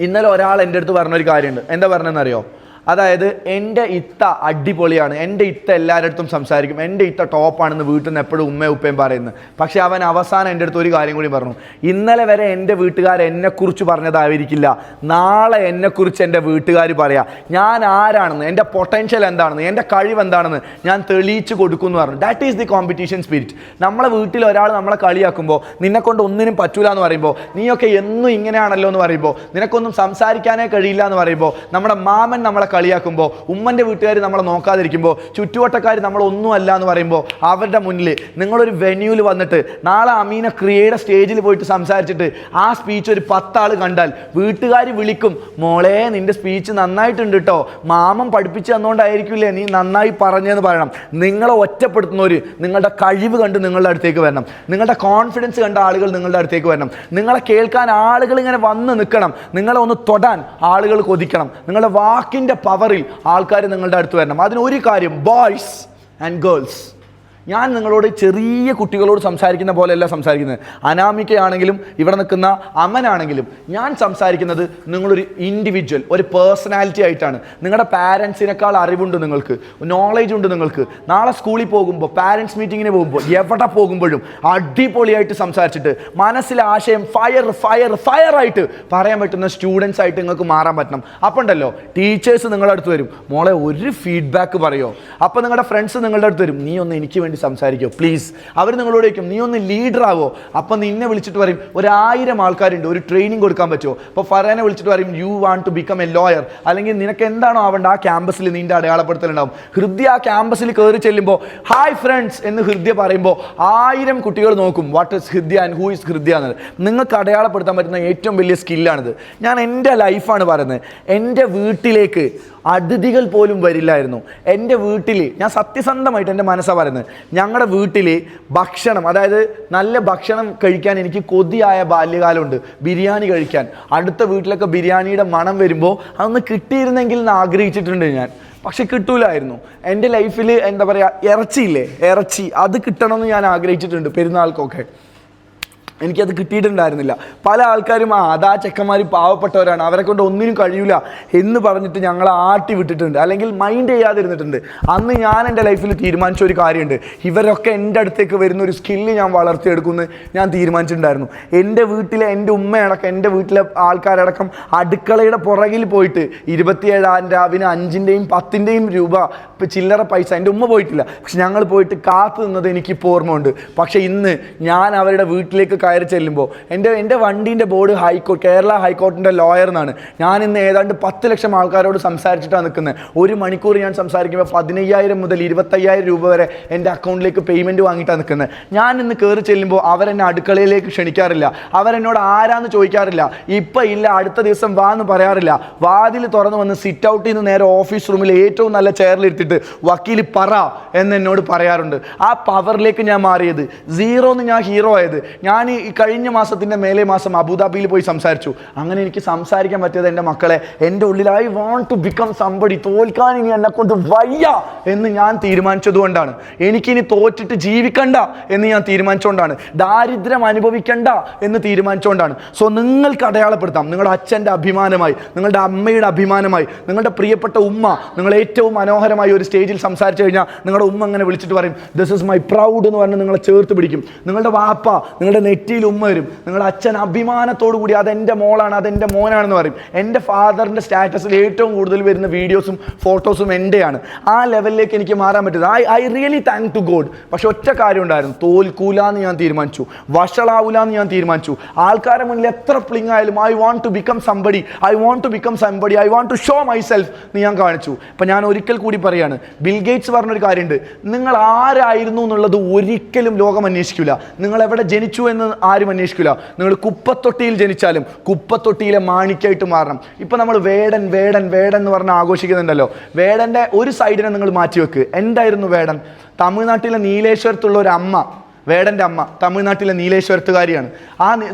ഇന്നലെ ഒരാൾ എൻ്റെ അടുത്ത് പറഞ്ഞൊരു കാര്യമുണ്ട്. എന്താ പറഞ്ഞതെന്നറിയോ? അതായത് എൻ്റെ ഇത്ത അടിപൊളിയാണ്, എൻ്റെ ഇത്ത എല്ലാവരുടെ അടുത്തും സംസാരിക്കും, എൻ്റെ ഇത്ത ടോപ്പാണെന്ന് വീട്ടിൽ നിന്ന് എപ്പോഴും ഉമ്മയും ഉപ്പയും പറയുന്നത്. പക്ഷേ അവൻ അവസാനം എൻ്റെ അടുത്ത് ഒരു കാര്യം കൂടി പറഞ്ഞു. ഇന്നലെ വരെ എൻ്റെ വീട്ടുകാർ എന്നെക്കുറിച്ച് പറഞ്ഞതായിരിക്കില്ല, നാളെ എന്നെക്കുറിച്ച് എൻ്റെ വീട്ടുകാർ പറയാം. ഞാൻ ആരാണെന്ന്, എൻ്റെ പൊട്ടൻഷ്യൽ എന്താണെന്ന്, എൻ്റെ കഴിവ് എന്താണെന്ന് ഞാൻ തെളിയിച്ച് കൊടുക്കും എന്ന് പറഞ്ഞു. That is the competition spirit. നമ്മളെ വീട്ടിൽ ഒരാൾ നമ്മളെ കളിയാക്കുമ്പോൾ, നിന്നെക്കൊണ്ട് ഒന്നിനും പറ്റൂല എന്ന് പറയുമ്പോൾ, നീയൊക്കെ എന്നും ഇങ്ങനെയാണല്ലോ എന്ന് പറയുമ്പോൾ, നിനക്കൊന്നും സംസാരിക്കാനേ കഴിയില്ല എന്ന് പറയുമ്പോൾ, നമ്മുടെ മാമൻ നമ്മളെ കളിയാക്കുമ്പോൾ, ഉമ്മൻ്റെ വീട്ടുകാർ നമ്മളെ നോക്കാതിരിക്കുമ്പോൾ, ചുറ്റുവട്ടക്കാർ നമ്മളൊന്നും അല്ല എന്ന് പറയുമ്പോൾ, അവരുടെ മുന്നിൽ നിങ്ങളൊരു വെന്യൂവിൽ വന്നിട്ട് നാളെ അമീന ക്രിയയുടെ സ്റ്റേജിൽ പോയിട്ട് സംസാരിച്ചിട്ട് ആ സ്പീച്ച് ഒരു 10 ആൾ കണ്ടാൽ വീട്ടുകാർ വിളിക്കും, മോളെ നിൻ്റെ സ്പീച്ച് നന്നായിട്ടുണ്ട് കേട്ടോ, മാമൻ പഠിപ്പിച്ച് തന്നുകൊണ്ടായിരിക്കില്ലേ നീ നന്നായി പറഞ്ഞതെന്ന് പറയണം. നിങ്ങളെ ഒറ്റപ്പെടുത്തുന്നവർ നിങ്ങളുടെ കഴിവ് കണ്ട് നിങ്ങളുടെ അടുത്തേക്ക് വരണം, നിങ്ങളുടെ കോൺഫിഡൻസ് കണ്ട ആളുകൾ നിങ്ങളുടെ അടുത്തേക്ക് വരണം, നിങ്ങളെ കേൾക്കാൻ ആളുകൾ ഇങ്ങനെ വന്ന് നിൽക്കണം, നിങ്ങളെ ഒന്ന് തൊടാൻ ആളുകൾ കൊതിക്കണം, നിങ്ങളുടെ വാക്കിൻ്റെ പവറിൽ ആൾക്കാർ നിങ്ങളുടെ അടുത്ത് വരണം. അതിനൊരു കാര്യം, ബോയ്സ് ആൻഡ് ഗേൾസ്, ഞാൻ നിങ്ങളോട് ചെറിയ കുട്ടികളോട് സംസാരിക്കുന്ന പോലെയല്ല സംസാരിക്കുന്നത്. അനാമികയാണെങ്കിലും ഇവിടെ നിൽക്കുന്ന അമനാണെങ്കിലും ഞാൻ സംസാരിക്കുന്നത് നിങ്ങളൊരു ഇൻഡിവിജ്വൽ, ഒരു പേഴ്സണാലിറ്റി ആയിട്ടാണ്. നിങ്ങളുടെ പാരൻസിനേക്കാൾ അറിവുണ്ട് നിങ്ങൾക്ക്, നോളേജ് ഉണ്ട് നിങ്ങൾക്ക്. നാളെ സ്കൂളിൽ പോകുമ്പോൾ, പാരൻസ് മീറ്റിങ്ങിന് പോകുമ്പോൾ, എവിടെ പോകുമ്പോഴും അടിപൊളിയായിട്ട് സംസാരിച്ചിട്ട് മനസ്സിലെ ആശയം ഫയറായിട്ട് പറയാൻ പറ്റുന്ന സ്റ്റുഡൻസ് ആയിട്ട് നിങ്ങൾക്ക് മാറാൻ പറ്റണം. അപ്പം ഉണ്ടല്ലോ ടീച്ചേഴ്സ് നിങ്ങളുടെ അടുത്ത് വരും, മോളെ ഒരു ഫീഡ്ബാക്ക് പറയോ. അപ്പോൾ നിങ്ങളുടെ ഫ്രണ്ട്സ് നിങ്ങളുടെ അടുത്ത് വരും, നീ ഒന്ന് എനിക്ക് വേണ്ടി സംസാരിക്കോ പ്ലീസ്. അവർ നിങ്ങളോട് ചോദിക്കും, നീ ഒന്ന് ലീഡർ ആവോ. അപ്പം നിന്നെ വിളിച്ചിട്ട് പറയും, 1000 ആൾക്കാരുണ്ട്, ഒരു ട്രെയിനിങ് കൊടുക്കാൻ പറ്റുമോ. അപ്പോൾ ഫറാനെ വിളിച്ചിട്ട് പറയും, you want to become a lawyer, അല്ലെങ്കിൽ നിനക്ക് എന്താണോ ആവേണ്ട ആ ക്യാമ്പസിൽ നിന്റെ അടയാളപ്പെടുത്തലുണ്ടാവും. ഹൃദയ ആ ക്യാമ്പസിൽ കയറി ചെല്ലുമ്പോൾ ഹായ് ഫ്രണ്ട്സ് എന്ന് ഹൃദയ പറയുമ്പോൾ 1000 കുട്ടികൾ നോക്കും വാട്ട് ഇസ് ഹൃദയ ആൻഡ് ഹൂ ഇസ് ഹൃദയ എന്നത്. നിങ്ങൾക്ക് അടയാളപ്പെടുത്താൻ പറ്റുന്ന ഏറ്റവും വലിയ സ്കില്ലാണിത്. ഞാൻ എൻ്റെ ലൈഫാണ് പറയുന്നത്. എൻ്റെ വീട്ടിലേക്ക് അതിഥികൾ പോലും വരില്ലായിരുന്നു. എൻ്റെ വീട്ടിൽ ഞാൻ സത്യസന്ധമായിട്ട് എൻ്റെ മനസ്സാണ് പറയുന്നത്, ഞങ്ങളുടെ വീട്ടിൽ ഭക്ഷണം, അതായത് നല്ല ഭക്ഷണം കഴിക്കാൻ എനിക്ക് കൊതിയായ ബാല്യകാലമുണ്ട്. ബിരിയാണി കഴിക്കാൻ, അടുത്ത വീട്ടിലൊക്കെ ബിരിയാണിയുടെ മണം വരുമ്പോൾ അതൊന്ന് കിട്ടിയിരുന്നെങ്കിൽ എന്ന് ആഗ്രഹിച്ചിട്ടുണ്ട് ഞാൻ. പക്ഷെ കിട്ടൂലായിരുന്നു. എൻ്റെ ലൈഫിൽ എന്താ പറയുക, ഇറച്ചി അത് കിട്ടണമെന്ന് ഞാൻ ആഗ്രഹിച്ചിട്ടുണ്ട്. പെരുന്നാൾക്കൊക്കെ എനിക്കത് കിട്ടിയിട്ടുണ്ടായിരുന്നില്ല. പല ആൾക്കാരും അതാ ചെക്കന്മാർ പാവപ്പെട്ടവരാണ്, അവരെ കൊണ്ട് ഒന്നിനും കഴിയില്ല എന്ന് പറഞ്ഞിട്ട് ഞങ്ങളെ ആട്ടി വിട്ടിട്ടുണ്ട്, അല്ലെങ്കിൽ മൈൻഡ് ചെയ്യാതിരുന്നിട്ടുണ്ട്. അന്ന് ഞാൻ എൻ്റെ ലൈഫിൽ തീരുമാനിച്ച ഒരു കാര്യമുണ്ട്, ഇവരൊക്കെ എൻ്റെ അടുത്തേക്ക് വരുന്ന ഒരു സ്കില്ല് ഞാൻ വളർത്തിയെടുക്കുമെന്ന് ഞാൻ തീരുമാനിച്ചിട്ടുണ്ടായിരുന്നു. എൻ്റെ വീട്ടിലെ എൻ്റെ ഉമ്മയടക്കം, എൻ്റെ വീട്ടിലെ ആൾക്കാരടക്കം അടുക്കളയുടെ പുറകിൽ പോയിട്ട് 27 രാവിലെ 5-ൻ്റെയും 10-ൻ്റെയും രൂപ ചില്ലറ പൈസ എൻ്റെ ഉമ്മ പോയിട്ടില്ല, പക്ഷെ ഞങ്ങൾ പോയിട്ട് കാത്തു നിന്നത് എനിക്കിപ്പോൾ ഓർമ്മയുണ്ട്. പക്ഷേ ഇന്ന് ഞാൻ അവരുടെ വീട്ടിലേക്ക് കയറി ചെല്ലുമ്പോൾ എൻ്റെ വണ്ടീൻ്റെ ബോർഡ് കേരള ഹൈക്കോർട്ടിൻ്റെ ലോയർ എന്നാണ്. ഞാൻ ഇന്ന് ഏതാണ്ട് 10 ലക്ഷം ആൾക്കാരോട് സംസാരിച്ചിട്ടാണ് നിൽക്കുന്നത്. 1 മണിക്കൂർ ഞാൻ സംസാരിക്കുമ്പോൾ 15,000 മുതൽ 25,000 രൂപ വരെ എൻ്റെ അക്കൗണ്ടിലേക്ക് പേയ്മെൻറ്റ് വാങ്ങിയിട്ടാണ് നിൽക്കുന്നത്. ഞാൻ ഇന്ന് കയറി ചെല്ലുമ്പോൾ അവരെന്നെ അടുക്കളയിലേക്ക് ക്ഷണിക്കാറില്ല, അവരെന്നോട് ആരാന്ന് ചോദിക്കാറില്ല, ഇപ്പം ഇല്ല അടുത്ത ദിവസം വാ എന്ന് പറയാറില്ല. വാതിൽ തുറന്ന് വന്ന് സിറ്റ് ഔട്ടിൽ നിന്ന് നേരെ ഓഫീസ് റൂമിൽ ഏറ്റവും നല്ല ചെയറിലിരുത്തിട്ട് വക്കീൽ പറ എന്നോട് പറയാറുണ്ട്. ആ പവറിലേക്ക് ഞാൻ മാറിയത്, 0 ഞാൻ ഹീറോ ആയത്. ഞാൻ ഈ കഴിഞ്ഞ മാസത്തിൻ്റെ മേലെ മാസം അബുദാബിയിൽ പോയി സംസാരിച്ചു. അങ്ങനെ എനിക്ക് സംസാരിക്കാൻ പറ്റിയത് എൻ്റെ മക്കളെ, എൻ്റെ ഉള്ളിൽ I want to become somebody, തോൽക്കാൻ ഇനി എന്നെ കൊണ്ട് വയ്യ എന്ന് ഞാൻ തീരുമാനിച്ചതുകൊണ്ടാണ്. എനിക്കിനി തോറ്റിട്ട് ജീവിക്കണ്ട എന്ന് ഞാൻ തീരുമാനിച്ചുകൊണ്ടാണ്. ദാരിദ്ര്യം അനുഭവിക്കണ്ട എന്ന് തീരുമാനിച്ചുകൊണ്ടാണ്. സോ നിങ്ങൾക്ക് അടയാളപ്പെടുത്താം, നിങ്ങളുടെ അച്ഛൻ്റെ അഭിമാനമായി, നിങ്ങളുടെ അമ്മയുടെ അഭിമാനമായി, നിങ്ങളുടെ പ്രിയപ്പെട്ട ഉമ്മ നിങ്ങൾ ഏറ്റവും മനോഹരമായി ഒരു സ്റ്റേജിൽ സംസാരിച്ചു കഴിഞ്ഞാൽ നിങ്ങളുടെ ഉമ്മ അങ്ങനെ വിളിച്ചിട്ട് പറയും, ദിസ് ഇസ് മൈ പ്രൗഡ് എന്ന് പറഞ്ഞ് നിങ്ങളെ ചേർത്ത് പിടിക്കും. നിങ്ങളുടെ വാപ്പ നിങ്ങളുടെ നെറ്റിയിൽ ഉമ്മ വരും. നിങ്ങളുടെ അച്ഛൻ അഭിമാനത്തോടു കൂടി അതെൻ്റെ മോളാണ്, അതെൻ്റെ മോനാണെന്ന് പറയും. എൻ്റെ ഫാദറിൻ്റെ സ്റ്റാറ്റസിൽ ഏറ്റവും കൂടുതൽ വരുന്ന വീഡിയോസും ഫോട്ടോസും എൻ്റെയാണ്. ആ ലെവലിലേക്ക് എനിക്ക് മാറാൻ പറ്റുന്നത് I really thank to God. പക്ഷെ ഒറ്റ കാര്യം ഉണ്ടായിരുന്നു, തോൽക്കൂലെന്ന് ഞാൻ തീരുമാനിച്ചു, വഷളാവൂലെന്ന് ഞാൻ തീരുമാനിച്ചു. ആൾക്കാരുടെ മുന്നിൽ എത്ര പ്ലിങ് ആയാലും I want to become somebody, I want to become somebody, I want to show myself എന്ന് ഞാൻ കാണിച്ചു. അപ്പം ഞാൻ ഒരിക്കൽ കൂടി പറയാണ്, ബിൽ ഗേറ്റ്സ് പറഞ്ഞൊരു കാര്യമുണ്ട്, നിങ്ങൾ ആരായിരുന്നു എന്നുള്ളത് ഒരിക്കലും ലോകം അന്വേഷിക്കില്ല, നിങ്ങൾ എവിടെ ജനിച്ചു എന്ന് ആരും അന്വേഷിക്കില്ല. നിങ്ങൾ കുപ്പത്തൊട്ടിയിൽ ജനിച്ചാലും കുപ്പത്തൊട്ടിയിലെ മാണിക്കായിട്ട് മാറണം. ഇപ്പം നമ്മൾ വേടൻ വേടൻ വേടൻ എന്ന് പറഞ്ഞ് ആഘോഷിക്കുന്നുണ്ടല്ലോ. വേടൻ്റെ ഒരു സൈഡിനെ നിങ്ങൾ മാറ്റിവെക്ക്. എന്തായിരുന്നു വേടൻ? തമിഴ്നാട്ടിലെ നീലേശ്വരത്തുള്ള ഒരു അമ്മ വേടൻ്റെ അമ്മ തമിഴ്നാട്ടിലെ നീലേശ്വരത്തുകാരിയാണ്,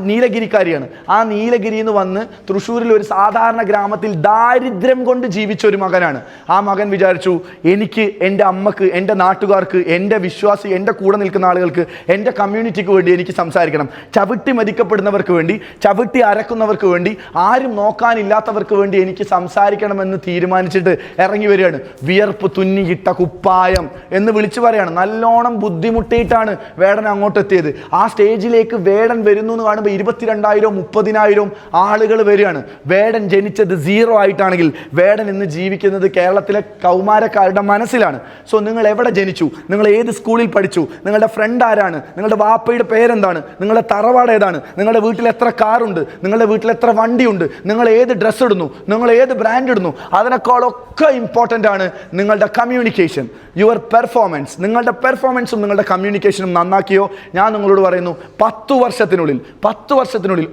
നീലഗിരിക്കാരിയാണ്. ആ നീലഗിരിയിൽ നിന്ന് വന്ന് തൃശ്ശൂരിൽ ഒരു സാധാരണ ഗ്രാമത്തിൽ ദാരിദ്ര്യം കൊണ്ട് ജീവിച്ച ഒരു മകനാണ്. ആ മകൻ വിചാരിച്ചു, എനിക്ക് എൻ്റെ അമ്മക്ക്, എൻ്റെ നാട്ടുകാർക്ക്, എൻ്റെ വിശ്വാസി, എൻ്റെ കൂടെ നിൽക്കുന്ന ആളുകൾക്ക്, എൻ്റെ കമ്മ്യൂണിറ്റിക്ക് വേണ്ടി എനിക്ക് സംസാരിക്കണം. ചവിട്ടി മതിക്കപ്പെടുന്നവർക്ക് വേണ്ടി, ചവിട്ടി അരക്കുന്നവർക്ക് വേണ്ടി, ആരും നോക്കാനില്ലാത്തവർക്ക് വേണ്ടി എനിക്ക് സംസാരിക്കണമെന്ന് തീരുമാനിച്ചിട്ട് ഇറങ്ങി വരികയാണ്. വിയർപ്പ് തുന്നിയിട്ട കുപ്പായം എന്ന് വിളിച്ചു പറയാണ്. നല്ലോണം ബുദ്ധിമുട്ടിയിട്ടാണ് വേടൻ അങ്ങോട്ട് എത്തിയത്. ആ സ്റ്റേജിലേക്ക് വേടൻ വരുന്നു എന്ന് കാണുമ്പോൾ 22,000 30,000 ആളുകൾ വരികയാണ്. വേടൻ ജനിച്ചത് 0 ആയിട്ടാണെങ്കിൽ വേടൻ ഇന്ന് ജീവിക്കുന്നത് കേരളത്തിലെ കൗമാരക്കാരുടെ മനസ്സിലാണ്. സോ നിങ്ങൾ എവിടെ ജനിച്ചു, നിങ്ങൾ ഏത് സ്കൂളിൽ പഠിച്ചു, നിങ്ങളുടെ ഫ്രണ്ട് ആരാണ്, നിങ്ങളുടെ വാപ്പയുടെ പേരെന്താണ്, നിങ്ങളുടെ തറവാട് ഏതാണ്, നിങ്ങളുടെ വീട്ടിൽ എത്ര കാറുണ്ട്, നിങ്ങളുടെ വീട്ടിൽ എത്ര വണ്ടിയുണ്ട്, നിങ്ങൾ ഏത് ഡ്രസ്സ് ഇടുന്നു, നിങ്ങൾ ഏത് ബ്രാൻഡ് ഇടുന്നു, അതിനേക്കാളൊക്കെ ഇമ്പോർട്ടൻ്റ് ആണ് നിങ്ങളുടെ കമ്മ്യൂണിക്കേഷൻ, യുവർ പെർഫോമൻസ്. നിങ്ങളുടെ പെർഫോമൻസും നിങ്ങളുടെ കമ്മ്യൂണിക്കേഷനും നന്നാക്കിയോ, ഞാൻ നിങ്ങളോട് പറയുന്നു 10 വർഷത്തിനുള്ളിൽ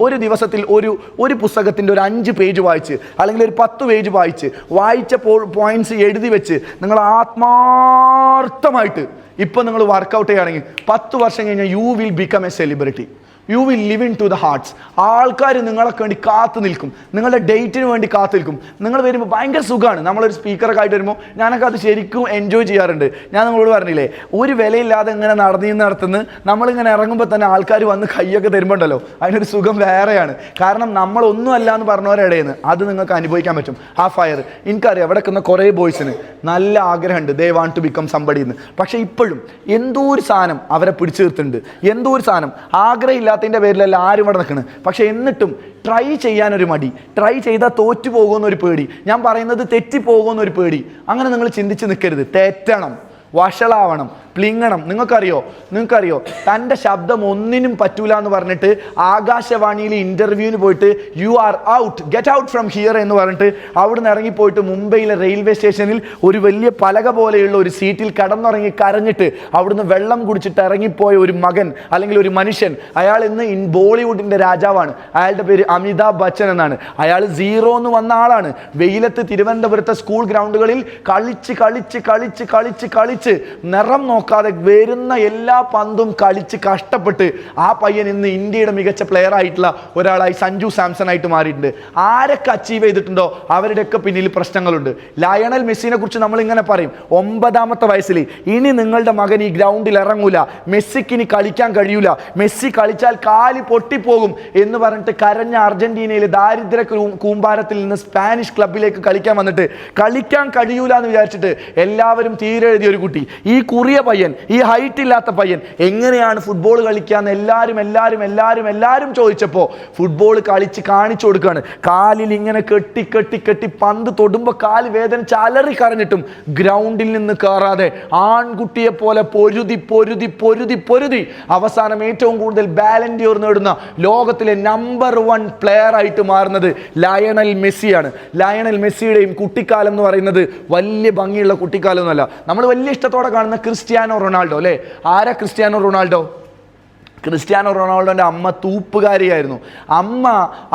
ഒരു ദിവസത്തിൽ ഒരു പുസ്തകത്തിൻ്റെ ഒരു 5 പേജ് വായിച്ച്, അല്ലെങ്കിൽ ഒരു 10 പേജ് വായിച്ച പോയിന്റ്സ് എഴുതി വെച്ച് നിങ്ങൾ ആത്മാർത്ഥമായിട്ട് ഇപ്പം നിങ്ങൾ വർക്കൗട്ട് ചെയ്യുകയാണെങ്കിൽ 10 വർഷം കഴിഞ്ഞാൽ you will become a celebrity. You will live in to the hearts. ആൾക്കാർ നിങ്ങളൊക്കെ വേണ്ടി കാത്തു നിൽക്കും, നിങ്ങളുടെ ഡേറ്റിന് വേണ്ടി കാത്തു നിൽക്കും. നിങ്ങൾ വരുമ്പോൾ ഭയങ്കര സുഖമാണ്. നമ്മളൊരു സ്പീക്കറൊക്കെ ആയിട്ട് വരുമ്പോൾ ഞാനൊക്കെ അത് ശരിക്കും എൻജോയ് ചെയ്യാറുണ്ട്. ഞാൻ നിങ്ങളോട് പറഞ്ഞില്ലേ, ഒരു വിലയില്ലാതെ ഇങ്ങനെ നടത്തുന്ന നമ്മളിങ്ങനെ ഇറങ്ങുമ്പോൾ തന്നെ ആൾക്കാർ വന്ന് കൈയൊക്കെ തരുമ്പോണ്ടല്ലോ, അതിനൊരു സുഖം വേറെയാണ്. കാരണം നമ്മളൊന്നും അല്ല എന്ന് പറഞ്ഞവരിടയിൽ അത് നിങ്ങൾക്ക് അനുഭവിക്കാൻ പറ്റും. ആ ഫയർ എനിക്കറിയാം. അവിടെ നിൽക്കുന്ന കുറേ ബോയ്സിന് നല്ല ആഗ്രഹമുണ്ട്, they want to become somebody എന്ന്. പക്ഷേ ഇപ്പോഴും എന്തോ ഒരു സാധനം അവരെ പിടിച്ചു നിർത്തുന്നുണ്ട്. എന്തോ ഒരു സാധനം ആഗ്രഹമില്ല ത്തിൻ്റെ പേരിലല്ല ആരും ഇവിടെ നിൽക്കുന്നത്. പക്ഷെ എന്നിട്ടും ട്രൈ ചെയ്യാനൊരു മടി, ട്രൈ ചെയ്താൽ തോറ്റു പോകുമെന്നൊരു പേടി, ഞാൻ പറയുന്നത് തെറ്റിപ്പോകുമെന്നൊരു പേടി. അങ്ങനെ നിങ്ങൾ ചിന്തിച്ച് നിൽക്കരുത്. തെറ്റണം, വഷളാവണം, പ്ലിങ്ങണം. നിങ്ങൾക്കറിയോ തൻ്റെ ശബ്ദം ഒന്നിനും പറ്റൂല എന്ന് പറഞ്ഞിട്ട് ആകാശവാണിയിൽ ഇൻ്റർവ്യൂവിന് പോയിട്ട് you are out, get out from here എന്ന് പറഞ്ഞിട്ട് അവിടുന്ന് ഇറങ്ങിപ്പോയിട്ട് മുംബൈയിലെ റെയിൽവേ സ്റ്റേഷനിൽ ഒരു വലിയ പലക പോലെയുള്ള ഒരു സീറ്റിൽ കടന്നുറങ്ങി കരഞ്ഞിട്ട് അവിടുന്ന് വെള്ളം കുടിച്ചിട്ട് ഇറങ്ങിപ്പോയ ഒരു മകൻ അല്ലെങ്കിൽ ഒരു മനുഷ്യൻ. അയാൾ ഇന്ന് ബോളിവുഡിൻ്റെ രാജാവാണ്. അയാളുടെ പേര് അമിതാഭ് ബച്ചൻ എന്നാണ്. അയാൾ 0 എന്ന് വന്ന ആളാണ്. വെയിലത്ത് തിരുവനന്തപുരത്തെ സ്കൂൾ ഗ്രൗണ്ടുകളിൽ കളിച്ച് നിറം നോക്കാതെ വരുന്ന എല്ലാ പന്തും കളിച്ച് കഷ്ടപ്പെട്ട് ആ പയ്യൻ ഇന്ന് ഇന്ത്യയുടെ മികച്ച പ്ലെയർ ആയിട്ടുള്ള ഒരാളായി സഞ്ജു സാംസൺ ആയിട്ട് മാറിയിട്ടുണ്ട്. ആരൊക്കെ അച്ചീവ് ചെയ്തിട്ടുണ്ടോ അവരുടെയൊക്കെ പിന്നിൽ പ്രശ്നങ്ങളുണ്ട്. ലയണൽ മെസ്സിനെ കുറിച്ച് നമ്മൾ ഇങ്ങനെ പറയും, 9ാമത്തെ വയസ്സിൽ ഇനി നിങ്ങളുടെ മകൻ ഈ ഗ്രൗണ്ടിൽ ഇറങ്ങൂല, മെസ്സിക്ക് ഇനി കളിക്കാൻ കഴിയൂല, മെസ്സി കളിച്ചാൽ കാല് പൊട്ടിപ്പോകും എന്ന് പറഞ്ഞിട്ട് കരഞ്ഞ അർജന്റീനയിൽ ദാരിദ്ര്യ കൂമ്പാരത്തിൽ നിന്ന് സ്പാനിഷ് ക്ലബിലേക്ക് കളിക്കാൻ വന്നിട്ട് കളിക്കാൻ കഴിയൂല എന്ന് വിചാരിച്ചിട്ട് എല്ലാവരും തീരെ എഴുതിയ ഒരു കുട്ടി, ഈ കുറിയ പയ്യൻ, ഈ ഹൈറ്റ് ഇല്ലാത്ത പയ്യൻ എങ്ങനെയാണ് ഫുട്ബോൾ കളിക്കാന്ന് എല്ലാവരും ചോദിച്ചപ്പോൾ ഫുട്ബോൾ കളിച്ച് കാണിച്ചു കൊടുക്കുകയാണ്. കാലിൽ ഇങ്ങനെ കെട്ടി പന്ത് തൊടുമ്പോൾ കാല് വേദനിച്ച് അലറി കരഞ്ഞിട്ടും ഗ്രൗണ്ടിൽ നിന്ന് കയറാതെ ആൺകുട്ടിയെ പോലെ പൊരുതി അവസാനം ഏറ്റവും കൂടുതൽ ബാലൻ ഡി ഓർ നേടുന്ന ലോകത്തിലെ നമ്പർ 1 പ്ലെയർ ആയിട്ട് മാറുന്നത് ലയണൽ മെസ്സിയാണ്. ലയണൽ മെസ്സിയുടെയും കുട്ടിക്കാലം എന്ന് പറയുന്നത് വലിയ ഭംഗിയുള്ള കുട്ടിക്കാലം ഒന്നുമല്ല. നമ്മൾ വലിയ ഇഷ്ടത്തോടെ കാണുന്ന ക്രിസ്ത്യാനോ റൊണാൾഡോ അല്ലേ? ആരാ ക്രിസ്ത്യാനോ റൊണാൾഡോ? ക്രിസ്ത്യാനോ റൊണാൾഡോൻ്റെ അമ്മ തൂപ്പുകാരിയായിരുന്നു. അമ്മ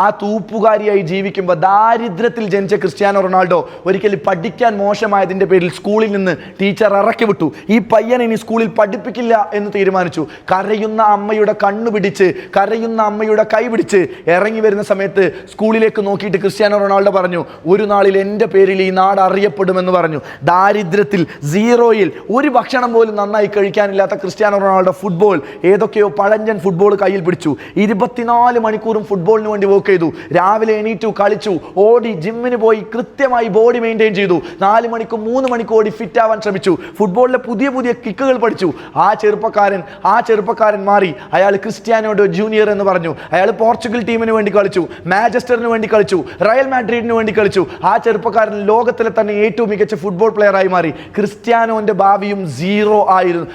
ആ തൂപ്പുകാരിയായി ജീവിക്കുമ്പോൾ ദാരിദ്ര്യത്തിൽ ജനിച്ച ക്രിസ്ത്യാനോ റൊണാൾഡോ ഒരിക്കലും പഠിക്കാൻ മോശമായതിൻ്റെ പേരിൽ സ്കൂളിൽ നിന്ന് ടീച്ചർ ഇറക്കി വിട്ടു. ഈ പയ്യൻ ഇനി സ്കൂളിൽ പഠിപ്പിക്കില്ല എന്ന് തീരുമാനിച്ചു. കരയുന്ന അമ്മയുടെ കണ്ണു പിടിച്ച്, കരയുന്ന അമ്മയുടെ കൈ പിടിച്ച് ഇറങ്ങി വരുന്ന സമയത്ത് സ്കൂളിലേക്ക് നോക്കിയിട്ട് ക്രിസ്ത്യാനോ റൊണാൾഡോ പറഞ്ഞു, ഒരു നാളിൽ എൻ്റെ പേരിൽ ഈ നാട് അറിയപ്പെടുമെന്ന് പറഞ്ഞു. ദാരിദ്ര്യത്തിൽ 0-ൽ ഒരു ഭക്ഷണം പോലും നന്നായി കഴിക്കാനില്ലാത്ത ക്രിസ്ത്യാനോ റൊണാൾഡോ ഫുട്ബോൾ ഏതൊക്കെയോ ഫുട്ബോൾ കയ്യിൽ പിടിച്ചു. 24 മണിക്കൂറും ഫുട്ബോളിന് വേണ്ടി വർക്ക് ചെയ്തു. രാവിലെ എണീറ്റു, കളിച്ചു, ഓടി, ജിമ്മിന് പോയി, കൃത്യമായി ബോഡി മെയിൻറ്റെയിൻ ചെയ്തു. 4 മണിക്കൂർ 3 മണിക്കൂർ ഓടി ഫിറ്റ് ആവാൻ ശ്രമിച്ചു. ഫുട്ബോളിലെ പുതിയ കിക്കുകൾ പഠിച്ചു. ആ ചെറുപ്പക്കാരൻ മാറി. അയാൾ ക്രിസ്ത്യാനോ ജൂനിയർ എന്ന് പറഞ്ഞു. അയാൾ പോർച്ചുഗൽ ടീമിന് വേണ്ടി കളിച്ചു, മാഞ്ചസ്റ്ററിന് വേണ്ടി കളിച്ചു, റയൽ മാഡ്രിഡിന് വേണ്ടി കളിച്ചു. ആ ചെറുപ്പക്കാരൻ ലോകത്തിലെ തന്നെ ഏറ്റവും മികച്ച ഫുട്ബോൾ പ്ലെയർ ആയി മാറി. ക്രിസ്ത്യാനോന്റെ ഭാവിയും 0 ആയിരുന്നു,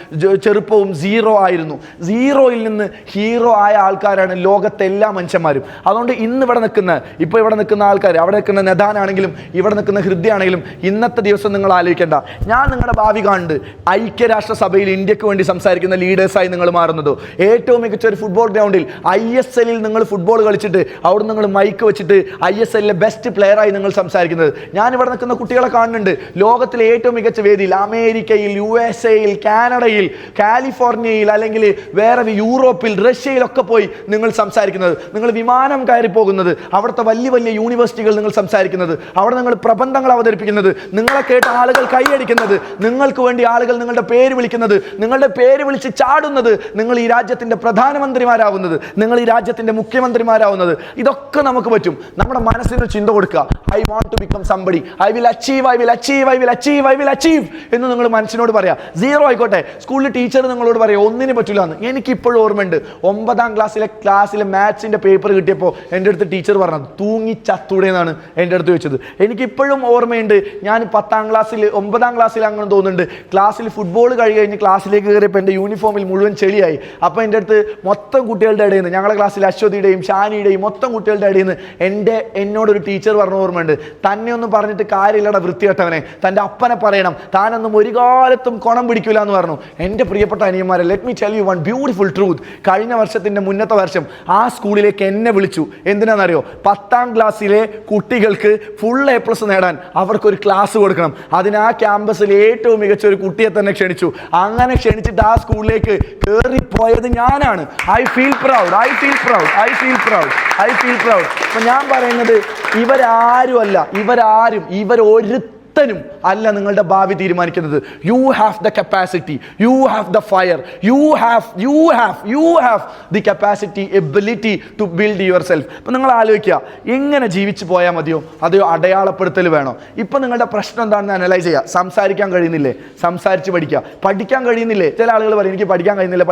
ചെറുപ്പവും 0 ആയിരുന്നു. 0-ൽ നിന്ന് നിന്ന് ഹീറോ ആയ ആൾക്കാരാണ് ലോകത്തെ എല്ലാ മനുഷ്യന്മാരും. അതുകൊണ്ട് ഇന്ന് ഇവിടെ നിൽക്കുന്ന ആൾക്കാർ, അവിടെ നിൽക്കുന്ന നെതാനാണെങ്കിലും ഇവിടെ നിൽക്കുന്ന ഹൃദയാണെങ്കിലും ഇന്നത്തെ ദിവസം നിങ്ങൾ ആലോചിക്കേണ്ട, ഞാൻ നിങ്ങളുടെ ഭാവി കാണുന്നുണ്ട് ഐക്യരാഷ്ട്രസഭയിൽ ഇന്ത്യക്ക് വേണ്ടി സംസാരിക്കുന്ന ലീഡേഴ്സായി നിങ്ങൾ മാറുന്നതോ, ഏറ്റവും മികച്ച ഒരു ഫുട്ബോൾ ഗ്രൗണ്ടിൽ ISL നിങ്ങൾ ഫുട്ബോൾ കളിച്ചിട്ട് അവിടെ നിങ്ങൾ മൈക്ക് വെച്ചിട്ട് ISL ബെസ്റ്റ് പ്ലെയറായി നിങ്ങൾ സംസാരിക്കുന്നത്. ഞാൻ ഇവിടെ നിൽക്കുന്ന കുട്ടികളെ കാണുന്നുണ്ട് ലോകത്തിലെ ഏറ്റവും മികച്ച വേദിയിൽ അമേരിക്കയിൽ, USA-യിൽ, കാനഡയിൽ, കാലിഫോർണിയയിൽ, അല്ലെങ്കിൽ വേറെ യൂറോപ്പിൽ, റഷ്യയിലൊക്കെ പോയി നിങ്ങൾ സംസാരിക്കുന്നത്, നിങ്ങൾ വിമാനം കയറി പോകുന്നത്, അവിടുത്തെ വലിയ വലിയ യൂണിവേഴ്സിറ്റികൾ നിങ്ങൾ സംസാരിക്കുന്നത്, അവിടെ നിങ്ങൾ പ്രബന്ധങ്ങൾ അവതരിപ്പിക്കുന്നത്, നിങ്ങളെ കേട്ട ആളുകൾ കൈയടിക്കുന്നത്, നിങ്ങൾക്ക് വേണ്ടി ആളുകൾ നിങ്ങളുടെ പേര് വിളിക്കുന്നത്, നിങ്ങളുടെ പേര് വിളിച്ച് ചാടുന്നത്, നിങ്ങൾ ഈ രാജ്യത്തിന്റെ പ്രധാനമന്ത്രിമാരാവുന്നത്, നിങ്ങൾ ഈ രാജ്യത്തിന്റെ മുഖ്യമന്ത്രിമാരാവുന്നത്, ഇതൊക്കെ നമുക്ക് പറ്റും. നമ്മുടെ മനസ്സിന് ചിന്ത കൊടുക്കുക. I want to become somebody, I will achieve, I will achieve, I will achieve, I will achieve എന്ന് നിങ്ങൾ മനസ്സിനോട് പറയാം. 0 ആയിക്കോട്ടെ, സ്കൂളിൽ ടീച്ചർ നിങ്ങളോട് പറയാം ഒന്നിനും പറ്റില്ല എന്ന്. എനിക്കിപ്പോഴും ഓർമ്മയുണ്ട് 9ാം ക്ലാസ്സിലെ മാത്സിന്റെ പേപ്പർ കിട്ടിയപ്പോൾ എൻ്റെ അടുത്ത് ടീച്ചർ പറഞ്ഞത് തൂങ്ങി ചത്തൂടെ എന്നാണ് എൻ്റെ അടുത്ത് വെച്ചത്. എനിക്കിപ്പോഴും ഓർമ്മയുണ്ട്, ഞാൻ 9ാം ക്ലാസ്സിൽ അങ്ങനെ തോന്നുന്നുണ്ട്, ക്ലാസ്സിൽ ഫുട്ബോൾ കഴിഞ്ഞ് ക്ലാസ്സിലേക്ക് കയറിയപ്പോൾ എൻ്റെ യൂണിഫോമിൽ മുഴുവൻ ചെളിയായി. അപ്പോൾ എൻ്റെ അടുത്ത് മൊത്തം കുട്ടികളുടെ ഇടയിൽ നിന്ന്, ഞങ്ങളുടെ ക്ലാസ്സിൽ അശ്വതിയുടെയും ഷാനിയുടെയും മൊത്തം കുട്ടികളുടെ ഇടയിൽ നിന്ന് എന്നോടൊരു ടീച്ചർ പറഞ്ഞ ഓർമ്മയുണ്ട്, തന്നെ ഒന്നും പറഞ്ഞിട്ട് കാര്യമില്ലട വൃത്തികെട്ടവനെ, തൻ്റെ അപ്പനെ പറയണം, താനൊന്നും ഒരു കാലത്തും കുണം പിടിക്കില്ല എന്ന് പറഞ്ഞു. എൻ്റെ പ്രിയപ്പെട്ട അനിയന്മാരെ, let me tell you one beautiful truth. കഴിഞ്ഞ വർഷത്തിൻ്റെ മുന്നത്തെ വർഷം ആ സ്കൂളിലേക്ക് എന്നെ വിളിച്ചു. എന്തിനാണെന്നറിയോ? 10ാം ക്ലാസ്സിലെ കുട്ടികൾക്ക് ഫുൾ A+ നേടാൻ അവർക്കൊരു ക്ലാസ് കൊടുക്കണം. അതിന് ആ ക്യാമ്പസിൽ ഏറ്റവും മികച്ച ഒരു കുട്ടിയെ തന്നെ ക്ഷണിച്ചു. അങ്ങനെ ക്ഷണിച്ചിട്ട് ആ സ്കൂളിലേക്ക് കയറിപ്പോയത് ഞാനാണ്. I feel proud. അപ്പൊ ഞാൻ പറയുന്നത് ഇവരൊരുത്തനും അല്ല നിങ്ങളുടെ ഭാവി തീരുമാനിക്കുന്നത്. You have the capacity, you have the fire, you have the capacity, ability to build yourself. അപ്പം നിങ്ങൾ ആലോചിക്കുക, എങ്ങനെ ജീവിച്ചു പോയാൽ മതിയോ അതെയോ അടയാളപ്പെടുത്തൽ വേണോ? ഇപ്പം നിങ്ങളുടെ പ്രശ്നം എന്താണെന്ന് അനലൈസ് ചെയ്യുക. സംസാരിക്കാൻ കഴിയുന്നില്ലേ? സംസാരിച്ച് പഠിക്കാൻ കഴിയുന്നില്ലേ? ചില ആളുകൾ പറയും എനിക്ക് പഠിക്കാൻ കഴിയുന്നില്ല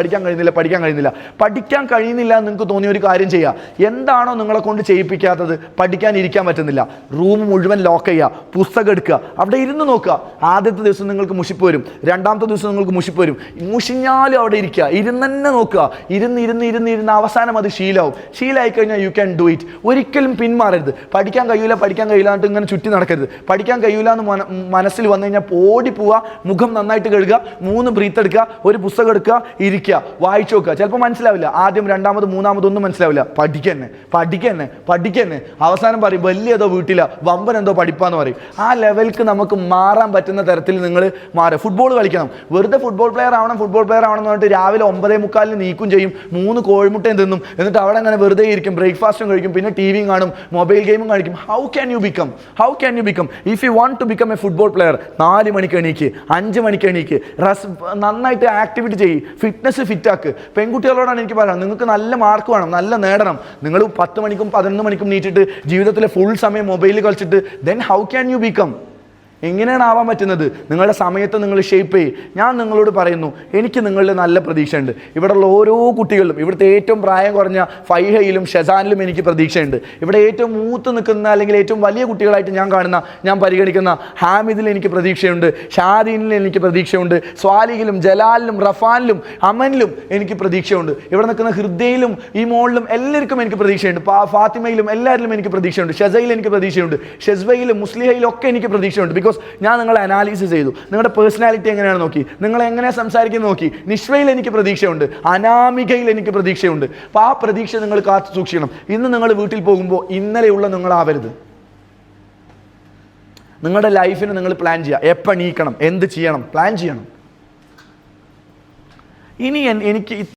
എന്ന് നിങ്ങൾക്ക് തോന്നിയ ഒരു കാര്യം ചെയ്യുക. എന്താണോ നിങ്ങളെ കൊണ്ട് ചെയ്യിപ്പിക്കാത്തത്? പഠിക്കാൻ ഇരിക്കാൻ പറ്റുന്നില്ല, റൂം മുഴുവൻ ലോക്ക് ചെയ്യുക, പുസ്തകം എടുക്കുക, അവിടെ ഇരുന്ന് നോക്കുക. ആദ്യത്തെ ദിവസം നിങ്ങൾക്ക് മുഷിപ്പ് വരും, രണ്ടാമത്തെ ദിവസം നിങ്ങൾക്ക് മുഷിപ്പ് വരും, മുഷിഞ്ഞാലും അവിടെ ഇരിക്കുക, ഇരുന്ന് തന്നെ നോക്കുക. ഇരുന്ന് അവസാനം അത് ശീലമായി കഴിഞ്ഞാൽ യു ക്യാൻ ഡു ഇറ്റ്. ഒരിക്കലും പിന്മാറരുത്. പഠിക്കാൻ കഴിയില്ല എന്നിട്ട് ഇങ്ങനെ ചുറ്റി നടക്കരുത്. പഠിക്കാൻ കഴിയില്ല എന്ന് മനസ്സിൽ വന്നു കഴിഞ്ഞാൽ ഓടി പോവുക, മുഖം നന്നായിട്ട് കഴുകുക, 3 ബ്രീത്ത് എടുക്കുക, ഒരു പുസ്തകം എടുക്കുക, ഇരിക്കുക, വായിച്ചു നോക്കുക. ചിലപ്പോൾ മനസ്സിലാവില്ല, ആദ്യം രണ്ടാമത് മൂന്നാമതൊന്നും മനസ്സിലാവില്ല. പഠിക്കന്നെ അവസാനം പറയും വലിയതോ വീട്ടില വമ്പൻ എന്തോ പഠിപ്പാന്ന് പറയും. ആ ലെവൽക്ക് നമുക്ക് മാറാൻ പറ്റുന്ന തരത്തിൽ നിങ്ങൾ മാറുക. ഫുട്ബോൾ കളിക്കണം, വെറുതെ ഫുട്ബോൾ പ്ലെയർ ആവണം എന്ന് പറഞ്ഞിട്ട് രാവിലെ 9:45 നീക്കും ചെയ്യും, 3 കോഴിമുട്ടയും തിന്നും, എന്നിട്ട് അവിടെ അങ്ങനെ വെറുതെ ഇരിക്കും, ബ്രേക്ക്ഫാസ്റ്റും കഴിക്കും, പിന്നെ ടിവിയും കാണും, മൊബൈൽ ഗെയിമും കളിക്കും. How can you become if you want to become a football player? 4 മണിക്ക് എണീക്ക്, 5 മണിക്ക് എണീക്ക്, നന്നായിട്ട് ആക്ടിവിറ്റി ചെയ്യും, ഫിറ്റ്നസ് ഫിറ്റാക്ക്. പെൺകുട്ടികളോടാണ് എനിക്ക് പറയാം, നിങ്ങൾക്ക് നല്ല മാർക്ക് വേണം, നല്ല നേടണം. നിങ്ങൾ 10 മണിക്കും 11 മണിക്കും നീട്ടിട്ട് ജീവിതത്തിലെ ഫുൾ സമയം മൊബൈലിൽ കളിച്ചിട്ട് then how can you become? എങ്ങനെയാണ് ആവാൻ പറ്റുന്നത്? നിങ്ങളുടെ സമയത്ത് നിങ്ങൾ ഷേപ്പ് ചെയ്യും. ഞാൻ നിങ്ങളോട് പറയുന്നു, എനിക്ക് നിങ്ങളുടെ നല്ല പ്രതീക്ഷയുണ്ട്. ഇവിടെയുള്ള ഓരോ കുട്ടികളിലും, ഇവിടുത്തെ ഏറ്റവും പ്രായം കുറഞ്ഞ ഫൈഹയിലും ഷെസാനിലും എനിക്ക് പ്രതീക്ഷയുണ്ട്. ഇവിടെ ഏറ്റവും മൂത്ത് നിൽക്കുന്ന അല്ലെങ്കിൽ ഏറ്റവും വലിയ കുട്ടികളായിട്ട് ഞാൻ പരിഗണിക്കുന്ന ഹാമിദിൽ എനിക്ക് പ്രതീക്ഷയുണ്ട്, ഷാദീനിൽ എനിക്ക് പ്രതീക്ഷയുണ്ട്, സ്വാലിഹിലും ജലാലിലും റഫാനിലും അമനിലും എനിക്ക് പ്രതീക്ഷയുണ്ട്. ഇവിടെ നിൽക്കുന്ന ഹൃദയിലും ഈ മോളിലും എല്ലാവർക്കും എനിക്ക് പ്രതീക്ഷയുണ്ട്. ഫാത്തിമയിലും എല്ലാവരിലും എനിക്ക് പ്രതീക്ഷയുണ്ട്. ഷെസയിൽ എനിക്ക് പ്രതീക്ഷയുണ്ട്. ഷെസ്വയിലും മുസ്ലിഹയിലും ഒക്കെ എനിക്ക് പ്രതീക്ഷയുണ്ട്. ബിക്കോസ് ഞാൻ നിങ്ങളെ അനാലിസിസ് ചെയ്തു. നിങ്ങളുടെ പേഴ്സണാലിറ്റി എങ്ങനെയാണ് നോക്കി, നിങ്ങൾ എങ്ങനെ സംസാരിക്കുന്നത് നോക്കി. നിഷ്വയിൽ എനിക്ക് പ്രതീക്ഷയുണ്ട്, അനാമികയിൽ എനിക്ക് പ്രതീക്ഷയുണ്ട്. അപ്പോൾ ആ പ്രതീക്ഷ നിങ്ങൾ കാത്തു സൂക്ഷിക്കണം. ഇന്ന് നിങ്ങൾ വീട്ടിൽ പോകുമ്പോൾ ഇന്നലെയുള്ള നിങ്ങളാവരുത്. നിങ്ങളുടെ ലൈഫിന് നിങ്ങൾ പ്ലാൻ ചെയ്യുക. എപ്പോൾ എണീക്കണം, എന്ത് ചെയ്യണം, പ്ലാൻ ചെയ്യണം. ഇനി എനിക്ക്